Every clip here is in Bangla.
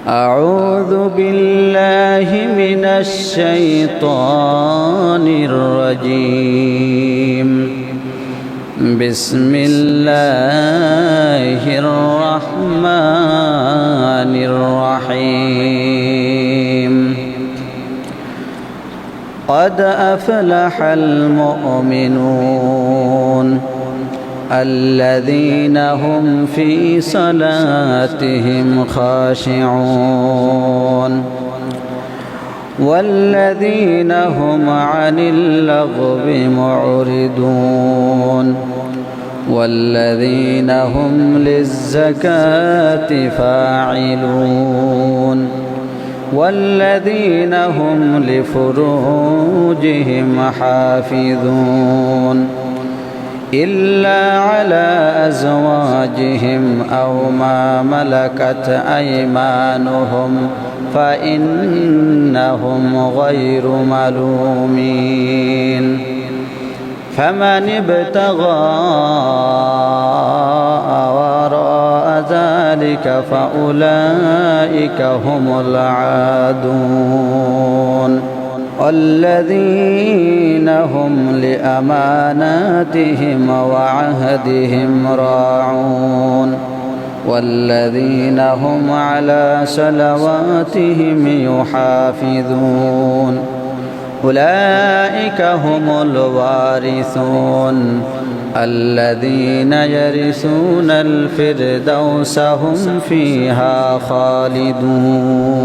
أعوذ بالله من الشيطان الرجيم بسم الله الرحمن الرحيم قد أفلح المؤمنون الذين هم في صلاتهم خاشعون والذين هم عن اللغو معرضون والذين هم للزكاة فاعلون والذين هم لفروجهم حافظون إلا على أزواجهم أو ما ملكت أيمانهم فإنهم غير ملومين فمن ابتغى وراء ذلك فأولئك هم العادون والذين هم لأماناتهم وعهدهم راعون والذين هم على صلواتهم يحافظون أولئك هم الوارثون الذين يرثون الفردوس هم فيها خالدون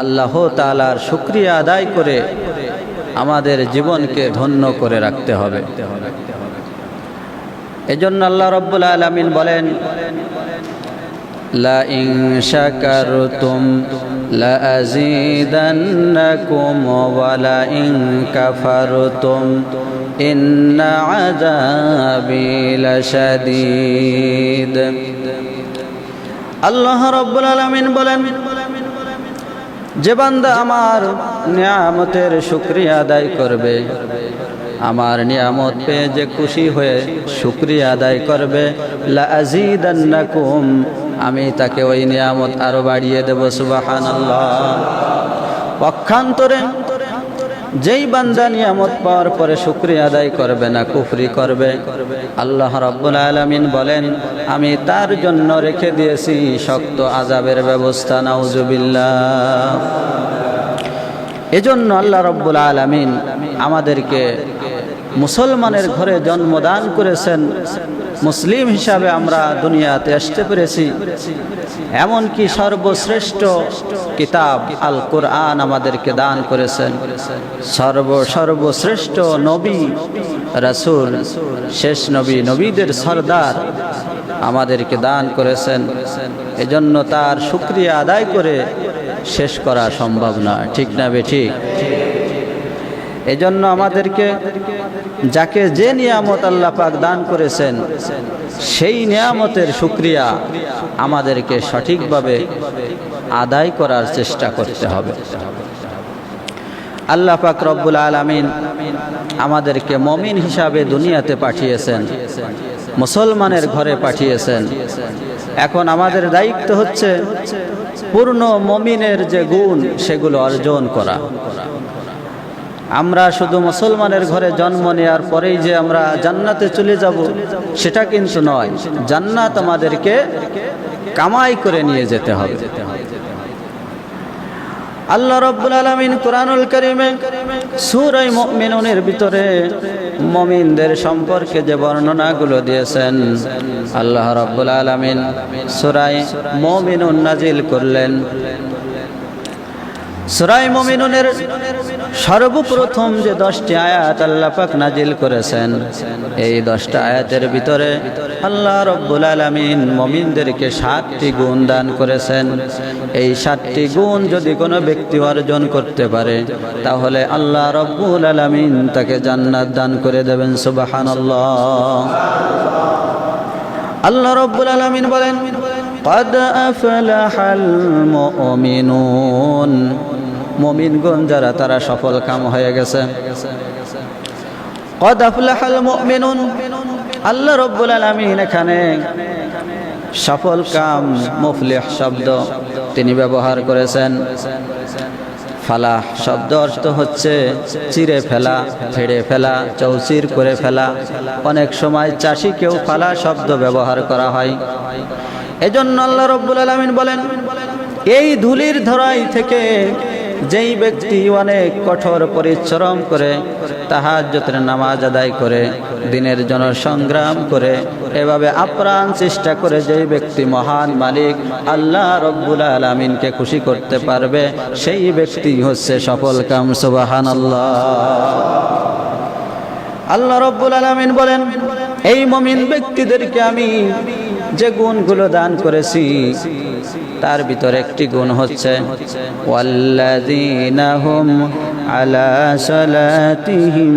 আল্লাহ তাআলার শুকরিয়া আদায় করে আমাদের জীবনকে ধন্য করে রাখতে হবে। এজন্য আল্লাহ রাব্বুল আলামিন বলেন, লা ইন শাকারতুম লা আযীদান্নাকুম ওয়া লা ইন কাফারতুম ইন্না আযাবি লাশাদীদ। আল্লাহ রাব্বুল আলামিন বলেন, যে বান্দা আমার নিয়ামতের শুকরিয়া আদায় করবে, আমার নিয়ামত পেয়ে যে খুশি হয়ে শুকরিয়া আদায় করবে, লা আযীদান্নাকুম, আমি তাকে ওই নিয়ামত আরো বাড়িয়ে দেব। সুবহানাল্লাহ। পক্ষান্তরে যেই বান্দা নিয়ামত পাওয়ার পরে শুকরিয়া আদায় করবে না, কুফরি করবে, আল্লাহ রাব্বুল আলামিন বলেন আমি তার জন্য রেখে দিয়েছি শক্ত আযাবের ব্যবস্থা। নাউযুবিল্লাহ। এজন্য আল্লাহ রাব্বুল আলামিন আমাদেরকে মুসলমানের ঘরে জন্মদান করেছেন, মুসলিম হিসাবে আমরা দুনিয়াতে আসতে পেরেছি। এমনকি সর্বশ্রেষ্ঠ কিতাব আল কোরআন আমাদেরকে দান করেছেন, সর্বশ্রেষ্ঠ নবী রাসূল, শেষ নবী, নবীদের সরদার আমাদেরকে দান করেছেন। এজন্য তার শুকরিয়া আদায় করে শেষ করা সম্ভব না, ঠিক না বেঠিক? এজন্য আমাদেরকে যাকে যে নিয়ামত আল্লাহ পাক দান করেছেন সেই নিয়ামতের শুকরিয়া আমাদেরকে সঠিকভাবে আদায় করার চেষ্টা করতে হবে। আল্লাহ পাক রব্বুল আলামিন আমাদেরকে মুমিন হিসাবে দুনিয়াতে পাঠিয়েছেন, মুসলমানের ঘরে পাঠিয়েছেন। এখন আমাদের দায়িত্ব হচ্ছে পূর্ণ মুমিনের যে গুণ সেগুলো অর্জন করা। আমরা শুধু মুসলমানের ঘরে জন্ম নেওয়ার পরেই যে আমরা জান্নাতে চলে যাব সেটা কিন্তু নয়। জান্নাত আমাদেরকে কামাই করে নিয়ে যেতে হবে। আল্লাহ রাব্বুল আলামিন কোরআনুল কারীমে সূরা মুমিনুনের ভিতরে মুমিনদের সম্পর্কে যে বর্ণনাগুলো দিয়েছেন, আল্লাহ রাব্বুল আলামিন সূরা মুমিনুন নাজিল করলেন। সূরা মুমিনুনের সর্বপ্রথম যে 10টি আয়াত আল্লাহ পাক নাজিল করেছেন, এই 10টা আয়াতের ভিতরে আল্লাহ রাব্বুল আলামিন মুমিনদেরকে 7টি গুণ দান করেছেন। এই 7টি গুণ যদি কোনো ব্যক্তি অর্জন করতে পারে তাহলে আল্লাহ রাব্বুল আলামিন তাকে জান্নাত দান করে দেবেন। সুবহানাল্লাহ। আল্লাহ রাব্বুল আলামিন বলেন, قد أفلح المؤمنون, মুমিনগণ যারা তারা সফল কাম হয়ে গেছে। قد أفلح المؤمنون, আল্লাহ রাব্বুল আলামিন এখানে সফল কাম মুফলিহ শব্দ তিনি ব্যবহার করেছেন। ফালাহ শব্দ অর্থ হচ্ছে চিরে ফেলা, ফেড়ে ফেলা, চৌচির করে ফেলা। অনেক সময় চাষিকেও ফালা শব্দ ব্যবহার করা হয়। এজন্য আল্লাহ রাব্বুল আলামিন বলেন, এই ধুলির ধরাই থেকে যেই ব্যক্তি অনেক কঠোর পরিশ্রম করে, তাহাজ্জুদের নামাজ আদায় করে, দিনের জন্য সংগ্রাম করে, এভাবে আপ্রাণ চেষ্টা করে যেই ব্যক্তি মহান মালিক আল্লাহ রাব্বুল আলামিনকে খুশি করতে পারবে, সেই ব্যক্তি হচ্ছে সফলকাম। সুবহানাল্লাহ। আল্লাহ রাব্বুল আলামিন বলেন, এই মুমিন ব্যক্তিদেরকে আমি যে গুণগুলো দান করেছি তার ভিতরে একটি গুণ হচ্ছে ওয়াল্লাযীনা হুম আলা সালাতিহিম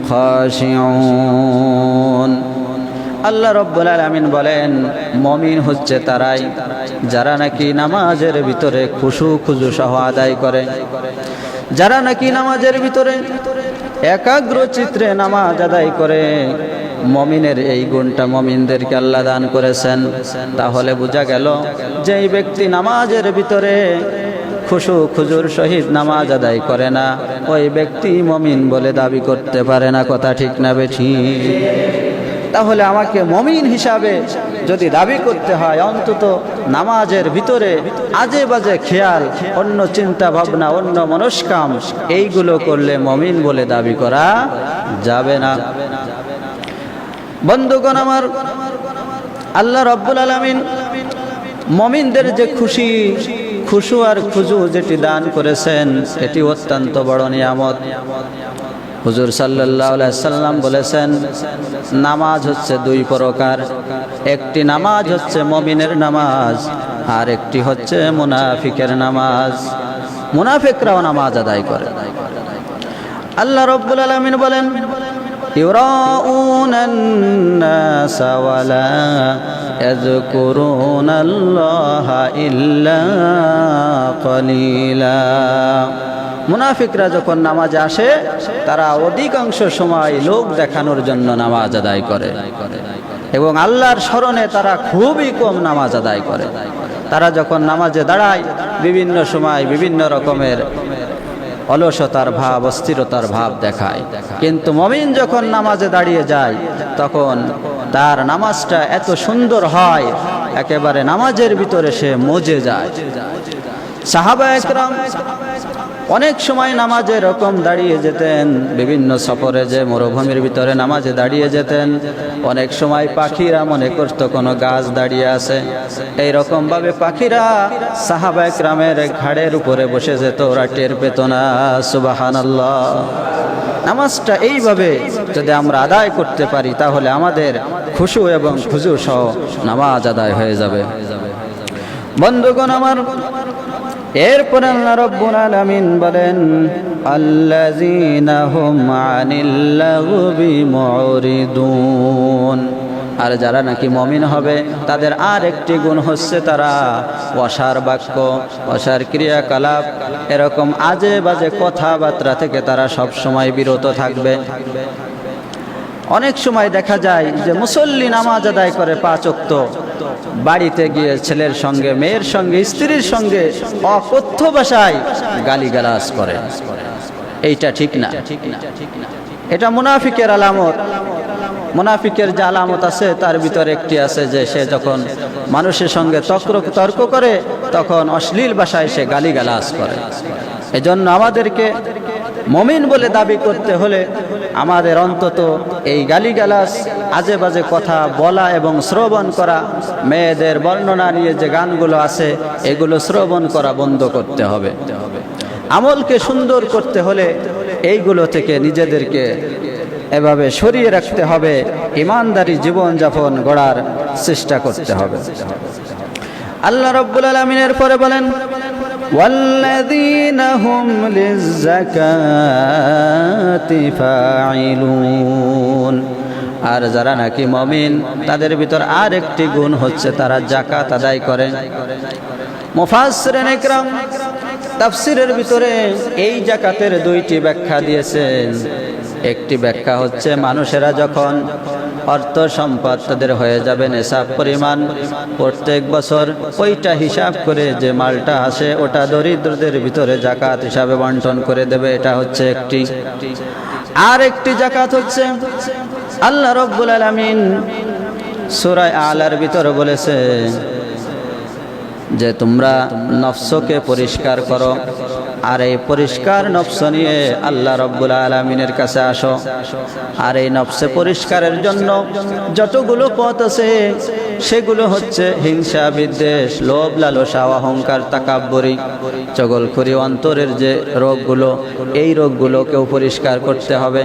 খাশিউন। আল্লাহ রাব্বুল আলামিন বলেন, মুমিন হচ্ছে তারাই যারা নাকি নামাজের ভিতরে খুশু খুজু সহ আদায় করে, যারা নাকি নামাজের ভিতরে একাগ্র চিত্রে নামাজ আদায় করে। মুমিনের এই গুণটা মুমিনদেরকে আল্লাহ দান করেছেন। তাহলে বোঝা গেল যে এই ব্যক্তি নামাজের ভিতরে খুশু খুজুর সহিত নামাজ আদায় করে না, ওই ব্যক্তি মুমিন বলে দাবি করতে পারে না। কথা ঠিক না বেঠিক? তাহলে আমাকে মুমিন হিসাবে যদি দাবি করতে হয়, অন্তত নামাজের ভিতরে আজে বাজে খেয়াল, অন্য চিন্তা ভাবনা, অন্য মনস্কাম, এইগুলো করলে মুমিন বলে দাবি করা যাবে না। বন্ধুগণ আমার, আল্লাহ রাব্বুল আলামিন মুমিনদের যে খুশু আর খুজু যেটি দান করেছেন, এটি অত্যন্ত বড় নিয়ামত। হুজুর সাল্লাল্লাহু আলাইহি সাল্লাম বলেছেন, নামাজ হচ্ছে দুই প্রকার। একটি নামাজ হচ্ছে মুমিনের নামাজ, আর একটি হচ্ছে মুনাফিকের নামাজ। মুনাফিকরাও নামাজ আদায় করে। আল্লাহ রাব্বুল আলামিন বলেন, ইউরাউনান নাস ওয়ালা ইয়াযকুরুনাল্লাহা ইল্লা কলিলা। মুনাফিকরা যখন নামাজে আসে, তারা অধিকাংশ সময় লোক দেখানোর জন্য নামাজ আদায় করে এবং আল্লাহর স্মরণে তারা খুবই কম নামাজ আদায় করে। তারা যখন নামাজে দাঁড়ায়, বিভিন্ন সময় বিভিন্ন রকমের অলসতার ভাব, অস্থিরতার ভাব দেখায়। কিন্তু মুমিন যখন নামাজে দাঁড়িয়ে যায়, তখন তার নামাজটা এত সুন্দর হয়, একেবারে নামাজের ভিতরে সে মজে যায়। সাহাবায়ে কেরাম অনেক সময় নামাজে এরকম দাঁড়িয়ে যেতেন, বিভিন্ন সফরে যে মরুভূমির ভিতরে নামাজে দাঁড়িয়ে যেতেন। অনেক সময় পাখিরা মনে করতো কোনো গাছ দাঁড়িয়ে আছে, এইরকম ভাবে পাখিরা সাহাবায়ে কেরামের ঘাড়ের উপরে বসে যেত, ওরা টের পেত না। সুবহানাল্লাহ। নামাজটা এইভাবে যদি আমরা আদায় করতে পারি, তাহলে আমাদের খুশু এবং খুজু সহ নামাজ আদায় হয়ে যাবে। বন্ধুগণ আমার, এরপর আল্লাহ রাব্বুল আলামিন বলেন, আল্লাযীনা হুম আনিল লাগবি মুরিদুন। আর যারা নাকি মুমিন হবে, তাদের আর একটি গুণ হচ্ছে তারা অসার বাক্য, অসার ক্রিয়াকলাপ, এরকম আজে বাজে কথাবার্তা থেকে তারা সব সময় বিরত থাকবে। অনেক সময় দেখা যায় যে মুসল্লি নামাজ আদায় করে 5 ওয়াক্ত, বাড়িতে গিয়ে ছেলের সঙ্গে, মেয়ের সঙ্গে, স্ত্রীর সঙ্গে অকথ্য ভাষায় গালিগালাজ করে। এইটা ঠিক না। এটা মুনাফিকের আলামত। মুনাফিকের যে আলামত আছে, তার ভিতরে একটি আছে যে সে যখন মানুষের সঙ্গে তর্ক করে, তখন অশ্লীল ভাষায় সে গালিগালাজ করে। এজন্য আমাদেরকে মুমিন বলে দাবি করতে হলে আমাদের অন্তত এই গালিগালাজ, আজে বাজে কথা বলা এবং শ্রবণ করা, মেয়েদের বর্ণনা নিয়ে যে গানগুলো আছে, এগুলো শ্রবণ করা বন্ধ করতে হবে। আমলকে সুন্দর করতে হলে এইগুলো থেকে নিজেদেরকে এভাবে সরিয়ে রাখতে হবে, ইমানদারি জীবনযাপন গড়ার চেষ্টা করতে হবে। আল্লাহ রাব্বুল আলামিনের পরে বলেন, والذين هم للزكاة فاعلون। আর যারা নাকি মুমিন, তাদের ভিতর আর একটি গুণ হচ্ছে তারা যাকাত আদায় করে। মুফাসসিরিন ইকরাম তাফসীরের ভিতরে এই যাকাতের 2টি ব্যাখ্যা দিয়েছেন। একটি ব্যাখ্যা হচ্ছে মানুষেরা যখন অর্থ সম্পদ তাদের হয়ে যাবে নেশাব পরিমাণ, প্রত্যেক বছর ওইটা হিসাব করে যে মালটা আসে ওটা দরিদ্রদের ভিতরে জাকাত হিসাবে বন্টন করে দেবে। এটা হচ্ছে একটি। আর একটি জাকাত হচ্ছে আল্লাহ রাব্বুল আলামিন সূরা আলার ভিতরে বলেছে যে তোমরা নফসকে পরিষ্কার করো, আর এই পরিষ্কার নফস নিয়ে আল্লাহ রাব্বুল আলামিনের কাছে আসো। আর এই নফসে পরিষ্কারের জন্য যতগুলো পথ আছে সেগুলো হচ্ছে হিংসা, বিদ্বেষ, লোভ, লালসা, অহংকার, তাকাব্বুরি, চগলখুরি, অন্তরের যে রোগগুলো, এই রোগগুলোকেও পরিষ্কার করতে হবে।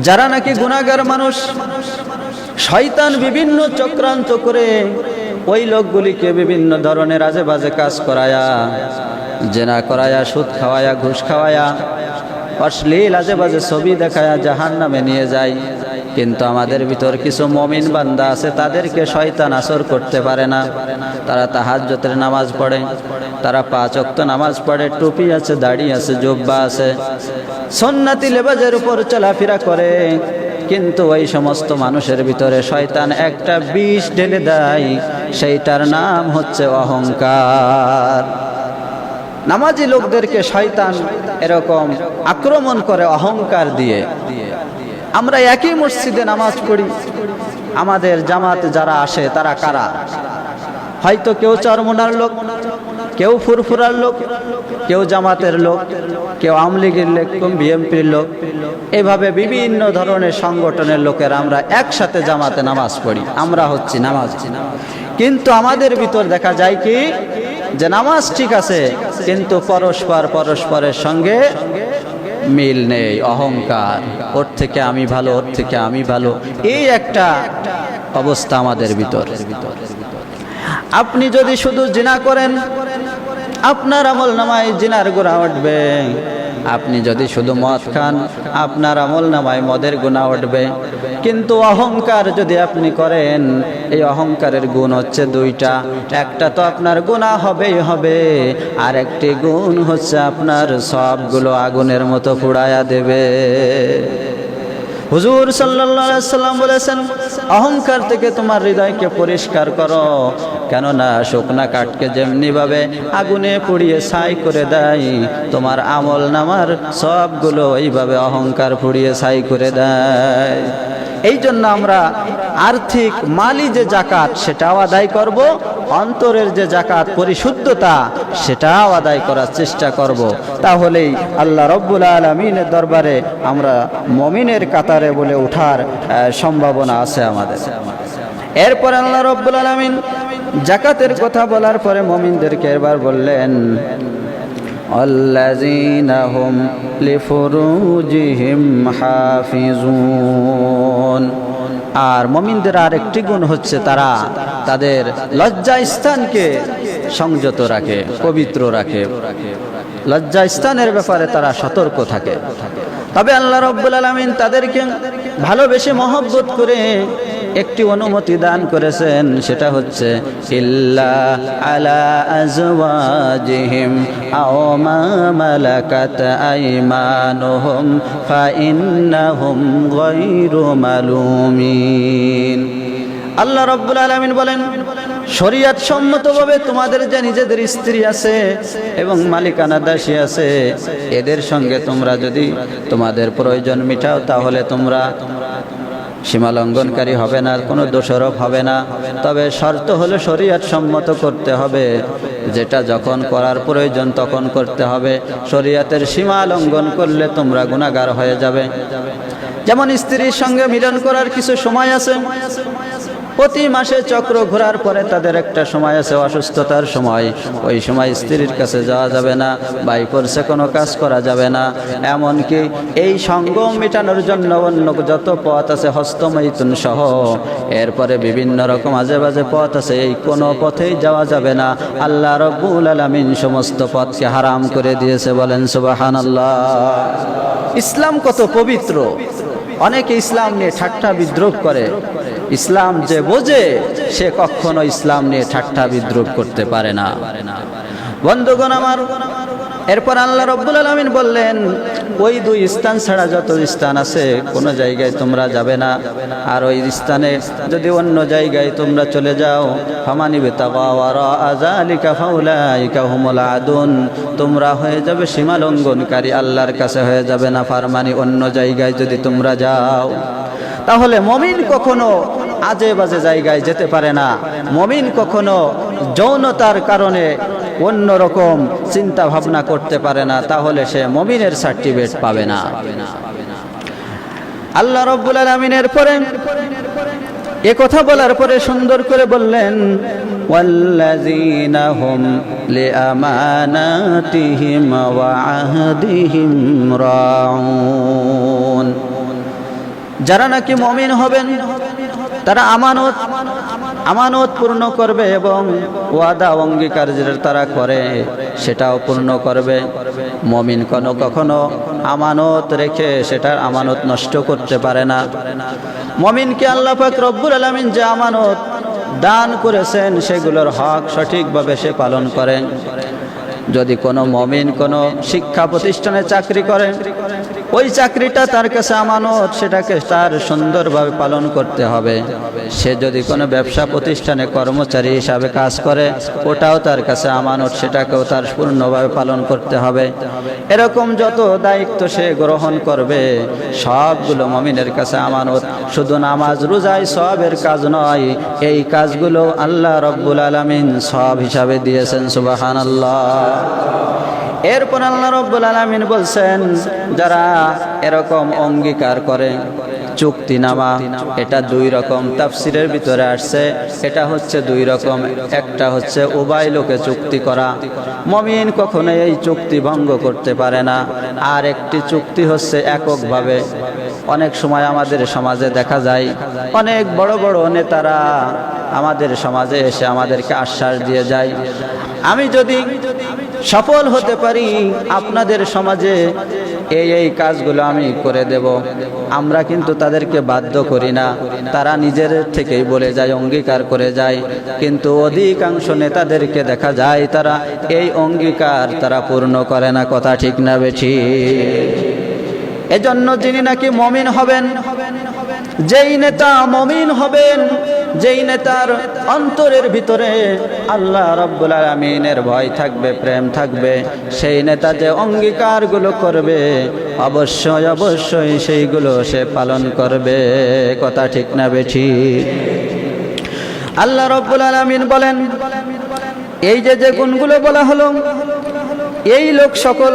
যারা নাকি গুনাহগার মানুষ, শয়তান বিভিন্ন চক্রান্ত করে ওই লোকগুলিকে বিভিন্ন ধরনের আজে বাজে কাজ করায়া, জেনা করায়া, সুদ খাওয়ায়া, ঘুষ খাওয়ায়া, অশ্লীল আজে বাজে ছবি দেখায়া জাহান্নামে নিয়ে যায়। কিন্তু আমাদের ভিতর কিছু মুমিন বান্দা আছে, তাদেরকে শয়তান আসর করতে পারে না। তারা তাহাজ্জুদের নামাজ পড়ে, তারা 5 ওয়াক্ত নামাজ পড়ে, টুপি আছে, দাড়ি আছে, জুব্বা আছে, সুন্নতি লেবাজের উপর চলাফেরা করে। কিন্তু ওই সমস্ত মানুষের ভিতরে শয়তান একটা বিষ ঢেলে দেয়, সেইটার নাম হচ্ছে অহংকার। নামাজি লোকদেরকে শয়তান এরকম আক্রমণ করে অহংকার দিয়ে। আমরা একই মসজিদে নামাজ পড়ি, আমাদের জামাতে যারা আসে তারা কারা? হয়তো কেউ চরমোনার লোক, কেউ ফুরফুরার লোক, কেউ জামাতের লোক, কেউ আওয়ামী লীগের লোক, কেউ বিএনপির লোক, এভাবে বিভিন্ন ধরনের সংগঠনের লোকের আমরা একসাথে জামাতে নামাজ পড়ি, আমরা হচ্ছি নামাজি। কিন্তু আমাদের ভিতর দেখা যায় কি যে নামাজ ঠিক আছে, কিন্তু পরস্পরের সঙ্গে মিল নেই, অহংকার, ওর থেকে আমি ভালো, ওর থেকে আমি ভালো, এই একটা অবস্থা আমাদের ভিতর। আপনি যদি শুধু জিনা করেন, আপনার আমল নামায় জিনার গুনাহ উঠবে। আপনি যদি শুধু মদ খান, আপনার আমল নামায় মদের গুনাহ উঠবে। কিন্তু অহংকার যদি আপনি করেন, এই অহংকারের গুণ হচ্ছে 2টা। একটা তো আপনার গুনাহ হবেই হবে, আর একটি গুণ হচ্ছে আপনার সবগুলো আগুনের মতো পুড়ায়া দেবে। হুজুর সাল্লাল্লাহু আলাইহি সাল্লাম বলেছেন, অহংকার থেকে তোমার হৃদয়কে পরিষ্কার করো, কেননা শুকনা কাঠকে যেমনি ভাবে আগুনে পুড়িয়ে ছাই করে দেয়, তোমার আমল নামার সবগুলো এইভাবে অহংকার পুড়িয়ে ছাই করে দেয়। এই জন্য আমরা আর্থিক মালি যে জাকাত সেটাও আদায় করব, অন্তরের যে জাকাত পরিশুদ্ধতা সেটাও আদায় করার চেষ্টা করব। তাহলেই আল্লাহ রব্বুল আলামিনের দরবারে আমরা মুমিনের কাতারে বলে ওঠার সম্ভাবনা আছে আমাদের। এরপর আল্লাহ রব্বুল আলামিন জাকাতের কথা বলার পরে মুমিনদেরকে এবার বললেন, আল্লাযীনা হুম লিফুরুজিহিম হাফিজুন। আর মুমিনদের আরেকটি গুণ হচ্ছে তারা তাদের লজ্জা স্থানকে সংযত রাখে, পবিত্র রাখে, লজ্জা স্থানের ব্যাপারে তারা সতর্ক থাকে। তবে আল্লাহ রাব্বুল আলামিন তাদেরকে ভালোবেসে মহব্বত করে একটি অনুমতি দান করেছেন, সেটা হচ্ছে ইল্লা আলা আজওয়াজিহিম আও মা মালাকাত আইমানুহুম ফাইন্নাহুম গায়রু মালুমিন। আল্লাহ রাব্বুল আলামিন বলেন, শরীয়ত সম্মতভাবে তোমাদের যে নিজেদের স্ত্রী আছে এবং মালিকানা দাসী আছে, এদের সঙ্গে তোমরা যদি তোমাদের প্রয়োজন মিটাও, তাহলে তোমরা সীমা লঙ্ঘনকারী হবে না, কোনো দোষারোপ হবে না। তবে শর্ত হলো শরীয়ত সম্মত করতে হবে, যেটা যখন করার প্রয়োজন তখন করতে হবে। শরীয়তের সীমা লঙ্ঘন করলে তোমরা গুনাহগার হয়ে যাবে। যেমন স্ত্রীর সঙ্গে মিলন করার কিছু সময় আছে, প্রতি মাসে চক্র ঘোরার পরে তাদের একটা সময় আছে অসুস্থতার সময়, ওই সময় স্ত্রীর কাছে যাওয়া যাবে না, বাইপরসে কোনো কাজ করা যাবে না। এমনকি এই সঙ্গম মেটানোর জন্য অন্য যত পথ আছে হস্তমৈথুন সহ, এরপরে বিভিন্ন রকম আজে বাজে পথ আছে, এই কোনো পথেই যাওয়া যাবে না। আল্লাহ রাব্বুল আলামিন সমস্ত পথকে হারাম করে দিয়েছে, বলেন সুবহানাল্লাহ। ইসলাম কত পবিত্র! অনেকে ইসলাম নিয়ে ঠাট্টা বিদ্রুপ করে। ইসলাম যে বোঝে সে কখনো ইসলাম নিয়ে ঠাট্টা বিদ্রুপ করতে পারে না। বন্ধুগণ আমার, এরপর আল্লাহ রাব্বুল আলামিন বললেন, ওই দুই স্থান ছাড়া যত স্থান আছে কোনো জায়গায় তোমরা যাবে না। আর ওই স্থানে যদি অন্য জায়গায় তোমরা চলে যাও, ফামানি বিতাগা ওয়ারা যালিকা ফাউলাইকা হুমুল আদুন, তোমরা হয়ে যাবে সীমা লঙ্ঘনকারী, আল্লাহর কাছে হয়ে যাবে না ফারমানি। অন্য জায়গায় যদি তোমরা যাও, তাহলে মুমিন কখনো আজে বাজে জায়গায় যেতে পারে না। মুমিন কখনো যৌনতার কারণে অন্য রকম চিন্তা ভাবনা করতে পারে না, তাহলে সে মুমিনের সার্টিফিকেট পাবে না। আল্লাহ রাব্বুল আলামিনের পরে এ কথা বলার পরে সুন্দর করে বললেন, ওয়াল্লাযীনা হুম লিআমানাতিহিম ওয়া আহদিহিম রাউন, যারা নাকি মুমিন হবেন তারা আমানত পূর্ণ করবে এবং ওয়াদা অঙ্গীকার যেটা তারা করে সেটাও পূর্ণ করবে। মুমিন কখনো আমানত রেখে সেটার আমানত নষ্ট করতে পারে না। মুমিনকে আল্লাহ পাক রব্বুল আলামিন যে আমানত দান করেছেন সেগুলোর হক সঠিকভাবে সে পালন করে। যদি কোনো মুমিন কোনো শিক্ষা প্রতিষ্ঠানে চাকরি করে, ওই চাকরিটা তার কাছে আমানত, সেটাকে তার সুন্দরভাবে পালন করতে হবে। সে যদি কোনো ব্যবসা প্রতিষ্ঠানে কর্মচারী হিসাবে কাজ করে, ওটাও তার কাছে আমানত, সেটাকেও তার পূর্ণভাবে পালন করতে হবে। এরকম যত দায়িত্ব সে গ্রহণ করবে সবগুলো মুমিনের কাছে আমানত। শুধু নামাজ রোজাই সবের কাজ নয়, এই কাজগুলো আল্লাহ রাব্বুল আলামিন সব হিসাবে দিয়েছেন। সুবহানাল্লাহ। এরপর আল্লাহ রাব্বুল আলামিন বলছেন, যারা এরকম অঙ্গীকার করে চুক্তিনামা, এটা দুই রকম তাফসিরের ভিতরে আসছে। এটা হচ্ছে দুই রকম, একটা হচ্ছে উভয় লোকে চুক্তি করা, মুমিন কখনো এই চুক্তি ভঙ্গ করতে পারে না। আর একটি চুক্তি হচ্ছে এককভাবে। অনেক সময় আমাদের সমাজে দেখা যায় অনেক বড় বড় নেতারা আমাদের সমাজে এসে আমাদেরকে আশ্বাস দিয়ে যায়, আমি যদি সফল হতে পারি আপনাদের সমাজে এই কাজগুলো আমি করে দেব। আমরা কিন্তু তাদেরকে বাধ্য করি না, তারা নিজের থেকেই বলে যায়, অঙ্গীকার করে যায়। কিন্তু অধিকাংশ নেতাদেরকে দেখা যায় তারা এই অঙ্গীকার তারা পূর্ণ করে না। কথা ঠিক না বেঠিক? এজন্য যিনি নাকি মুমিন হবেন, যেই নেতা মুমিন হবেন, যেই নেতার অন্তরের ভিতরে আল্লাহ রাব্বুল আলামিনের ভয় থাকবে, প্রেম থাকবে, সেই নেতা যে অঙ্গীকারগুলো করবে অবশ্যই অবশ্যই সেইগুলো সে পালন করবে। কথা ঠিক না বেঠিক? আল্লাহ রাব্বুল আলামিন বলেন, এই যে গুণগুলো বলা হলো, এই লোক সকল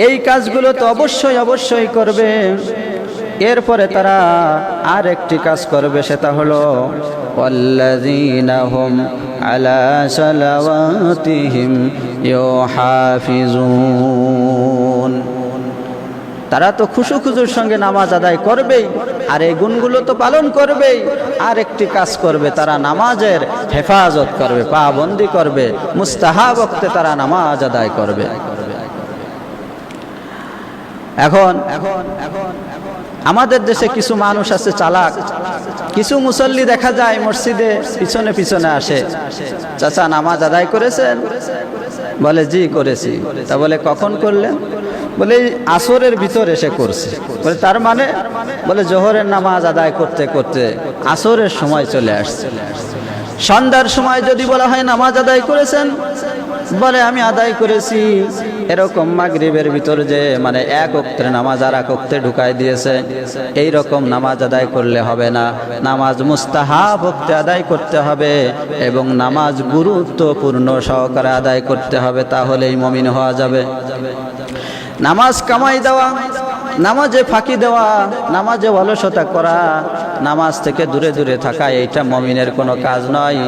এই কাজগুলো তো অবশ্যই অবশ্যই করবে। এরপরে তারা আর একটি কাজ করবে, সেটা হলো ওয়াল্লাযীনা হুম আলা সালাওয়াতিহিম ইউহাফিজুন, তারা তো খুশুর সঙ্গে নামাজ আদায় করবেই, আর এই গুণগুলো তো পালন করবেই। আর একটি কাজ করবে, তারা নামাজের হেফাজত করবে, পাবন্দি করবে, মুস্তাহাব ওয়াক্তে তারা নামাজ আদায় করবে। এখন আমাদের দেশে কিছু মানুষ আছে চালাক, কিছু মুসল্লি দেখা যায় মসজিদে পিছনে পিছনে আসে, চাচা নামাজ আদায় করেছেন? বলে জি করেছি। তা বলে কখন করলেন? বলে আসরের ভিতর এসে করছে। বলে তার মানে? বলে জোহরের নামাজ আদায় করতে করতে আসরের সময় চলে আসছে। সন্ধ্যার সময় যদি বলা হয় নামাজ আদায় করেছেন, বলে আমি আদায় করেছি। এরকম মাগরিবের ভিতর যে মানে এক ওয়াক্তের নামাজ আর এক ওয়াক্তে ঢুকাই দিয়েছে, এই রকম নামাজ আদায় করলে হবে না। নামাজ মুস্তাহাব ওয়াক্তে আদায় করতে হবে এবং নামাজ গুরুত্বপূর্ণ সহকারে আদায় করতে হবে, তাহলেই মুমিন হওয়া যাবে। নামাজ কামাই দেওয়া, নামাজে ফাঁকি দেওয়া, নামাজে অলসতা করা, নামাজ থেকে দূরে দূরে থাকা, এইটা মুমিনের কোনো কাজ নয়,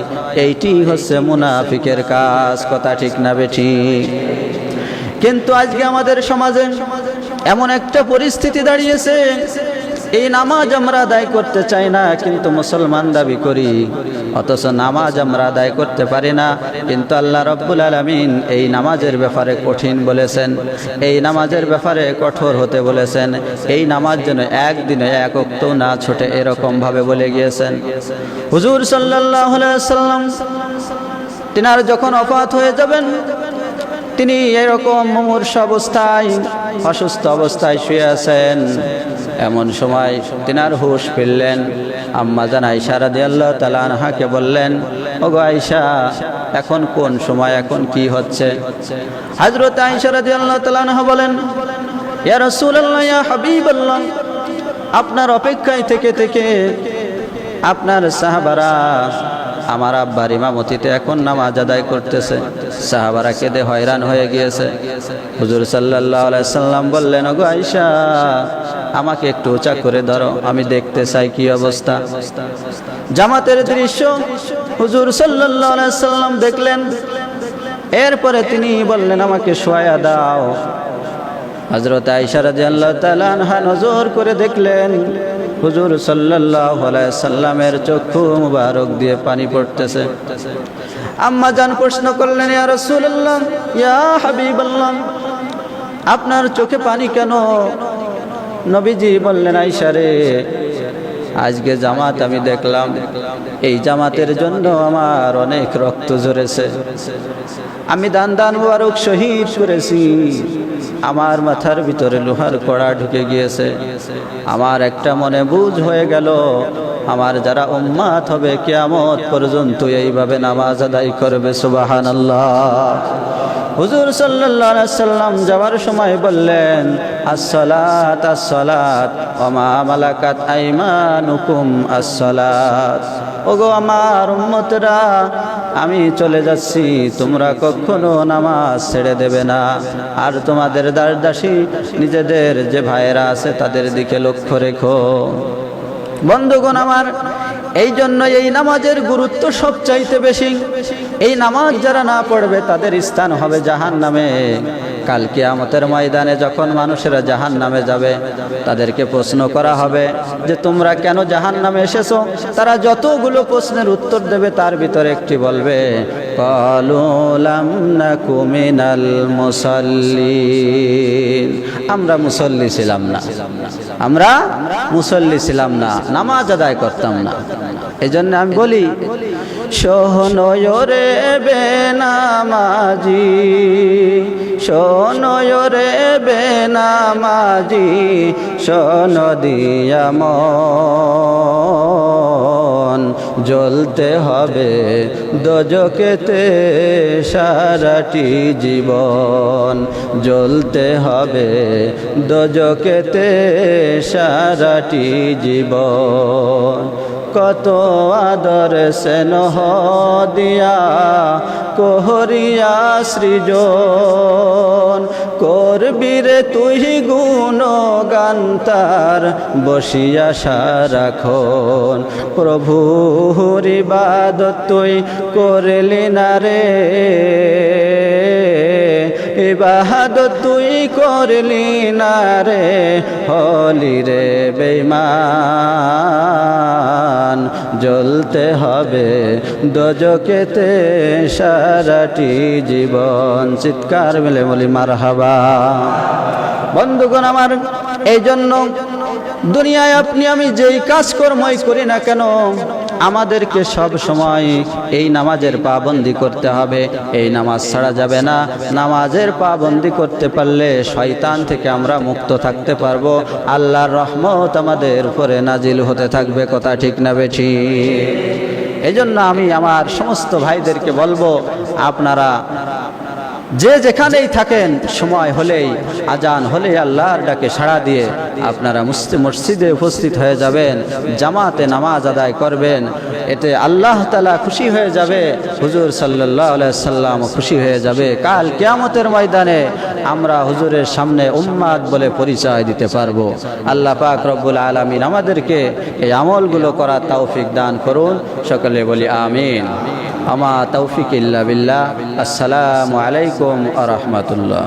এইটি হচ্ছে মুনাফিকের কাজ। কথা ঠিক না বেঠিক? কিন্তু আজকে আমাদের সমাজে এমন একটা পরিস্থিতি দাঁড়িয়েছে, এই নামাজ আমরা আদায় করতে চাই না কিন্তু মুসলমান দাবি করি, অথচ নামাজ আমরা আদায় করতে পারি না। কিন্তু আল্লাহ রাব্বুল আলামিন এই নামাজের ব্যাপারে কঠিন বলেছেন, এই নামাজের ব্যাপারে কঠোর হতে বলেছেন। এই নামাজ যেন একদিনে এক ওয়াক্ত না ছোটে, এরকম ভাবে বলে গিয়েছেন। হুজুর সাল্লাল্লাহু আলাইহি ওয়াসাল্লাম তিনার যখন ওফাত হয়ে যাবেন, তিনি এরকম মুমূর্ষ অবস্থায় অসুস্থ অবস্থায় শুয়ে আছেন। এমন সময় তিনার হুঁশ ফিরলেন। আম্মা জান আয়েশা রাদিয়াল্লাহু তাআলা আনহাকে বললেন, ওগো আয়েশা, এখন কোন সময়, এখন কি হচ্ছে? হযরত আয়েশা রাদিয়াল্লাহু তাআলা আনহা বলেন, ইয়া রাসূলুল্লাহ, ইয়া হাবিবাল্লাহ, আপনার অপেক্ষায় থেকে থেকে আপনার সাহাবারা আমার আব্বার ইমামতিতে এখন নামাজ আদায় করতেছে। সাহাবারা কেঁদে হয়রান হয়ে গিয়েছে। হুজুর সাল্লাল্লাহু আলাইহি সাল্লাম বললেন, ওগো আয়েশা, আমাকে একটু উঁচা করে ধরো, আমি দেখতে চাই কি অবস্থা। জামাতের দৃশ্য হুজুর সাল্লাল্লাহু আলাইহি সাল্লাম দেখলেন। এরপরে তিনি বললেন, আমাকে শোয়া দাও। হযরত আয়েশা রাদিয়াল্লাহু তাআলা আনহা নজর করে দেখলেন হুজুর সাল্লাল্লাহু আলাইহি সাল্লামের চক্ষু মুবারক দিয়ে পানি পড়তেছে। আম্মা জান প্রশ্ন করলেন, ইয়া রাসূলুল্লাহ, ইয়া হাবিবাল্লাহ, আপনার চোখে পানি কেন? নবীজি বললেন, আয়েশা রে, আজকে জামাত আমি দেখলাম, এই জামাতের জন্য আমার অনেক রক্ত ঝরেছে। আমি দান মুবারক শহীদ করেছি। আমার মাথার ভিতরে লোহার কড়া ঢুকে গিয়েছে। আমার একটা মনে বুঝ হয়ে গেল, আমার যারা উম্মাত হবে কিয়ামত পর্যন্ত এইভাবে নামাজ আদায় করবে। সুবহানাল্লাহ। হুজুর সাল্লাল্লাহু আলাইহি সাল্লাম যাওয়ার সময় বললেন, আসসালাত আসসালাত ওয়া মা মালাকাত আইমানুকুম আসসালাত। ওগো আমার উম্মতরা, আমি চলে যাচ্ছি, তোমরা কখনো নামাজ ছেড়ে দেবে না। আর তোমাদের দাসদাসী নিজেদের যে ভাইয়েরা আছে তাদের দিকে লক্ষ্য রেখো। বন্ধুগণ আমার, এই জন্য এই নামাজের গুরুত্ব সবচাইতে বেশি। এই নামাজ যারা না পড়বে তাদের স্থান হবে জাহান্নামে। কাল কিয়ামতের ময়দানে যখন মানুষেরা জাহান্নামে যাবে, তাদেরকে প্রশ্ন করা হবে যে তোমরা কেন জাহান্নামে এসেছো? তারা যতগুলো প্রশ্নের উত্তর দেবে তার ভিতরে একটি বলবে, ক্বালু লাম নাকু মিনাল মুসাল্লিন, আমরা মুসল্লি ছিলাম না, আমরা মুসল্লি ছিলাম না, নামাজ আদায় করতাম না। এই জন্য আমি বলি, শোনোয় রে বেনামাজি, শোনোয় রে বেনামাজি, শোনো দিয়া মন, জ্বলতে হবে দোজখেতে সারাটি জীবন, জ্বলতে হবে দোজখেতে সারাটি জীবন। কত আদর স্নেহ দিয়া কোহরিয়া সৃজন, করবি রে তুই গুণগান তার বসিয়া সারাক্ষণ। প্রভুর ইবাদত তুই করলি না রে, ইবাদত তুই করলি না রে, হলি রে বেঈমান, জ্বলতে হবে দোজখেতে সারাটি জীবন। চিৎকার মেলে বলি মারহাবা। বন্ধুগণ আমার, এই জন্য দুনিয়ায় আপনি আমি যেই কাজকর্মই করি না কেন, আমাদেরকে সব সময় এই নামাজের পাবন্দি করতে হবে। এই নামাজ ছাড়া যাবে না। নামাজের পাবন্দি করতে পারলে শয়তান থেকে আমরা মুক্ত থাকতে পারবো। আল্লাহর রহমত আমাদের উপরে নাজিল হতে থাকবে। কথা ঠিক না বেঠিক? এই জন্য আমি আমার সমস্ত ভাইদেরকে বলবো, আপনারা যে যেখানেই থাকেন, সময় হলেই, আজান হলেই আল্লাহর ডাকে সাড়া দিয়ে আপনারা মসজিদে উপস্থিত হয়ে যাবেন, জামাতে নামাজ আদায় করবেন। এতে আল্লাহ তাআলা খুশি হয়ে যাবে, হুজুর সাল্লাল্লাহু আলাইহি সাল্লাম খুশি হয়ে যাবে। কাল কিয়ামতের ময়দানে আমরা হুজুরের সামনে উম্মাত বলে পরিচয় দিতে পারবো। আল্লাহ পাক রব্বুল আলামিন আমাদেরকে এই আমলগুলো করার তৌফিক দান করুন। সকলে বলি আমিন। আমা তৌফিক ইল্লা বিল্লাহ। আসসালামু আলাইকুম ওয়া রাহমাতুল্লাহ।